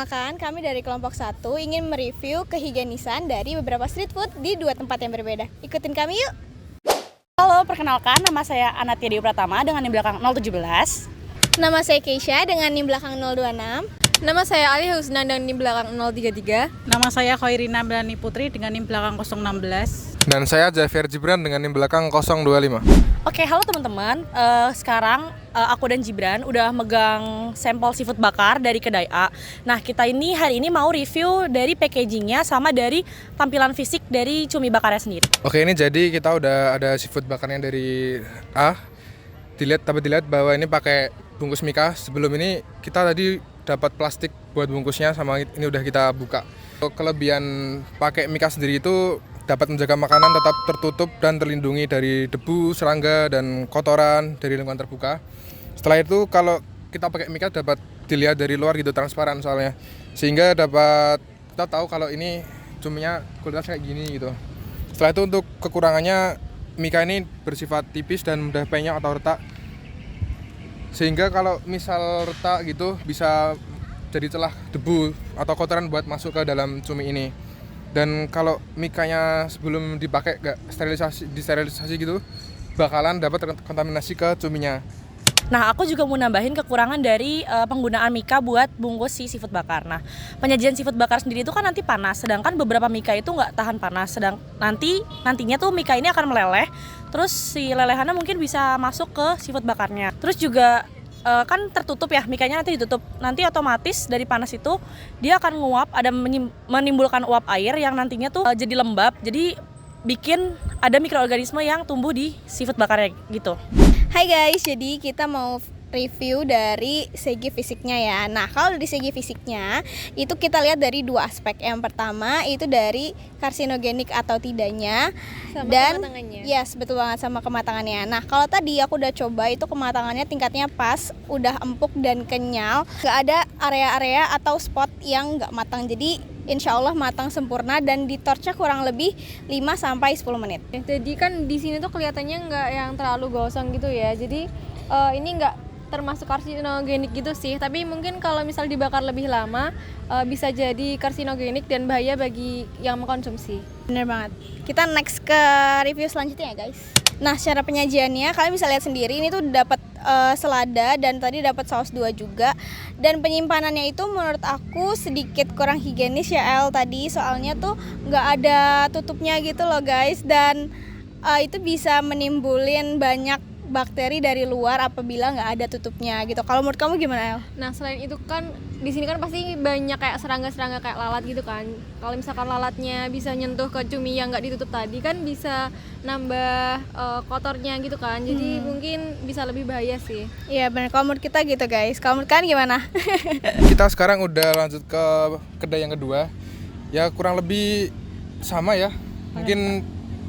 Perkenalkan, kami dari kelompok 1 ingin mereview kehigienisan dari beberapa street food di 2 tempat yang berbeda. Ikutin kami yuk! Halo, perkenalkan nama saya Anatia Dewi Pratama dengan NIM belakang 017. Nama saya Keisha dengan NIM belakang 026. Nama saya Ali Husnan dengan NIM belakang 033. Nama saya Khairina Melani Putri dengan NIM belakang 016. Dan saya Javier Gibran dengan NIM belakang 025. Oke, halo teman-teman. Sekarang aku dan Gibran udah megang sampel seafood bakar dari kedai A. Nah, kita hari ini mau review dari packagingnya sama dari tampilan fisik dari cumi bakarnya sendiri. Oke, ini jadi kita udah ada seafood bakarnya dari A. Dilihat bahwa ini pakai bungkus mika. Sebelum ini kita tadi dapat plastik buat bungkusnya, sama ini udah kita buka. Kelebihan pakai mika sendiri itu dapat menjaga makanan tetap tertutup dan terlindungi dari debu, serangga, dan kotoran dari lingkungan terbuka. Setelah itu kalau kita pakai mika dapat dilihat dari luar gitu, transparan soalnya, sehingga dapat kita tahu kalau ini cuminya kualitas kayak gini gitu. Setelah itu untuk kekurangannya, mika ini bersifat tipis dan mudah penyok atau retak, sehingga kalau misal retak gitu bisa jadi celah debu atau kotoran buat masuk ke dalam cumi ini. Dan kalau mikanya sebelum dipakai nggak disterilisasi gitu, bakalan dapat kontaminasi ke cuminya. Nah, aku juga mau nambahin kekurangan dari penggunaan mika buat bungkus si seafood bakar. Nah, penyajian seafood bakar sendiri itu kan nanti panas, sedangkan beberapa mika itu nggak tahan panas. Nantinya tuh mika ini akan meleleh, terus si lelehannya mungkin bisa masuk ke seafood bakarnya. Terus juga kan tertutup ya, mikanya nanti ditutup, nanti otomatis dari panas itu dia akan nguap, ada menimbulkan uap air yang nantinya tuh jadi lembab, jadi bikin ada mikroorganisme yang tumbuh di seafood bakarnya gitu. Hai guys, jadi kita mau review dari segi fisiknya ya. Nah, kalau dari segi fisiknya itu kita lihat dari 2 aspek. Yang pertama itu dari karsinogenik atau tidaknya, Sama dan kematangannya. yes, betul banget, sama kematangannya. Nah, kalau tadi aku udah coba itu kematangannya tingkatnya pas, udah empuk dan kenyal, gak ada area-area atau spot yang gak matang. Jadi insya Allah matang sempurna dan ditorcnya kurang lebih 5-10 menit. Jadi kan di sini tuh kelihatannya nggak yang terlalu gosong gitu ya. Jadi ini nggak termasuk karsinogenik gitu sih. Tapi mungkin kalau misal dibakar lebih lama bisa jadi karsinogenik dan bahaya bagi yang mengkonsumsi. Bener banget. Kita next ke review selanjutnya ya guys. Nah, secara penyajiannya kalian bisa lihat sendiri, ini tuh dapat selada dan tadi dapat saus 2 juga. Dan penyimpanannya itu menurut aku sedikit kurang higienis ya El tadi, soalnya tuh nggak ada tutupnya gitu loh guys. Dan itu bisa menimbulin banyak bakteri dari luar apabila nggak ada tutupnya gitu. Kalau menurut kamu gimana El? Nah, selain itu kan di sini kan pasti banyak kayak serangga-serangga kayak lalat gitu kan. Kalau misalkan lalatnya bisa nyentuh ke cumi yang nggak ditutup tadi kan bisa nambah kotornya gitu kan. Jadi mungkin bisa lebih bahaya sih. Iya benar, kalau menurut kita gitu guys. Kalau menurut kalian gimana? Kita sekarang udah lanjut ke kedai yang kedua. Ya kurang lebih sama ya. Mungkin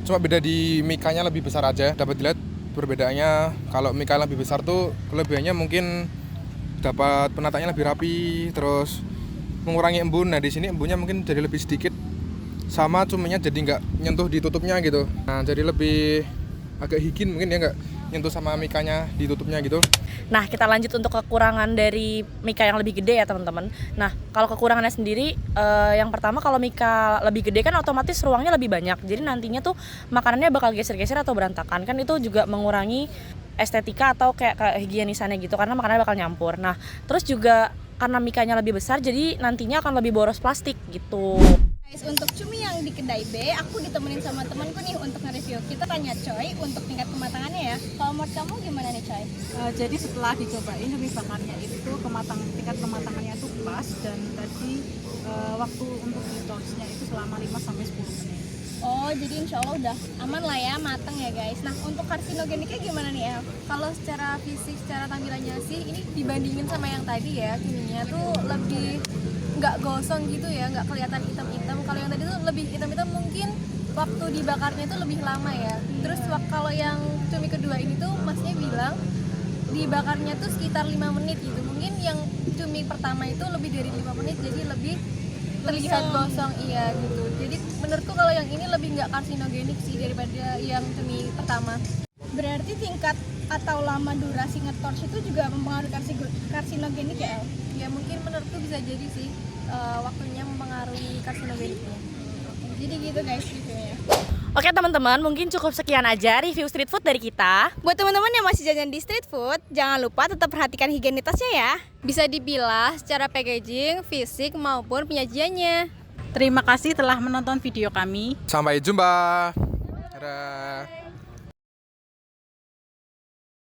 cuma beda di mikanya lebih besar aja. Dapat dilihat perbedaannya, kalau mika lebih besar tuh kelebihannya mungkin dapat penataannya lebih rapi, terus mengurangi embun. Nah di sini embunnya mungkin jadi lebih sedikit, sama cuminya jadi nggak nyentuh di tutupnya gitu. Nah jadi lebih agak higien mungkin ya, nggak nyentuh sama mikanya di tutupnya gitu. Nah, kita lanjut untuk kekurangan dari mika yang lebih gede ya teman-teman. Nah, kalau kekurangannya sendiri, yang pertama kalau mika lebih gede kan otomatis ruangnya lebih banyak. Jadi nantinya tuh makanannya bakal geser-geser atau berantakan. Kan itu juga mengurangi estetika atau kayak kehigienisannya gitu, karena makanannya bakal nyampur. Nah, terus juga karena mikanya lebih besar, jadi nantinya akan lebih boros plastik gitu. Guys, untuk cumi yang di kedai B, aku ditemenin sama temanku nih untuk nge-review. Kita tanya Coy untuk tingkat kematangannya ya. Kalau menurut kamu gimana nih Coy? Jadi setelah dicobain cumi bakarnya itu tingkat kematangannya itu pas, dan tadi waktu untuk ditorchnya itu selama 5-10 menit. Oh, jadi insya Allah udah aman lah ya, matang ya guys. Nah, untuk karsinogeniknya gimana nih El? Kalau secara fisik, secara tampilannya sih ini dibandingin sama yang tadi ya, cuminya tuh lebih nggak gosong gitu ya, nggak kelihatan hitam-hitam. Kalau yang tadi tuh lebih hitam-hitam, mungkin waktu dibakarnya tuh lebih lama ya. Terus kalau yang cumi kedua ini tuh masnya bilang dibakarnya tuh sekitar 5 menit gitu. Mungkin yang cumi pertama itu lebih dari 5 menit, jadi lebih terlihat gosong, iya gitu. Jadi menurutku kalau yang ini lebih nggak karsinogenik sih daripada yang cumi pertama. Berarti tingkat atau lama durasi nge-torch itu juga mempengaruhi karsinogenik ya El? Ya mungkin menurutku bisa jadi sih waktunya mempengaruhi karsinogeniknya. Jadi gitu guys reviewnya. Oke teman-teman, mungkin cukup sekian aja review street food dari kita. Buat teman-teman yang masih jajan di street food, jangan lupa tetap perhatikan higienitasnya ya. Bisa dipilah secara packaging, fisik maupun penyajiannya. Terima kasih telah menonton video kami. Sampai jumpa. Dadah.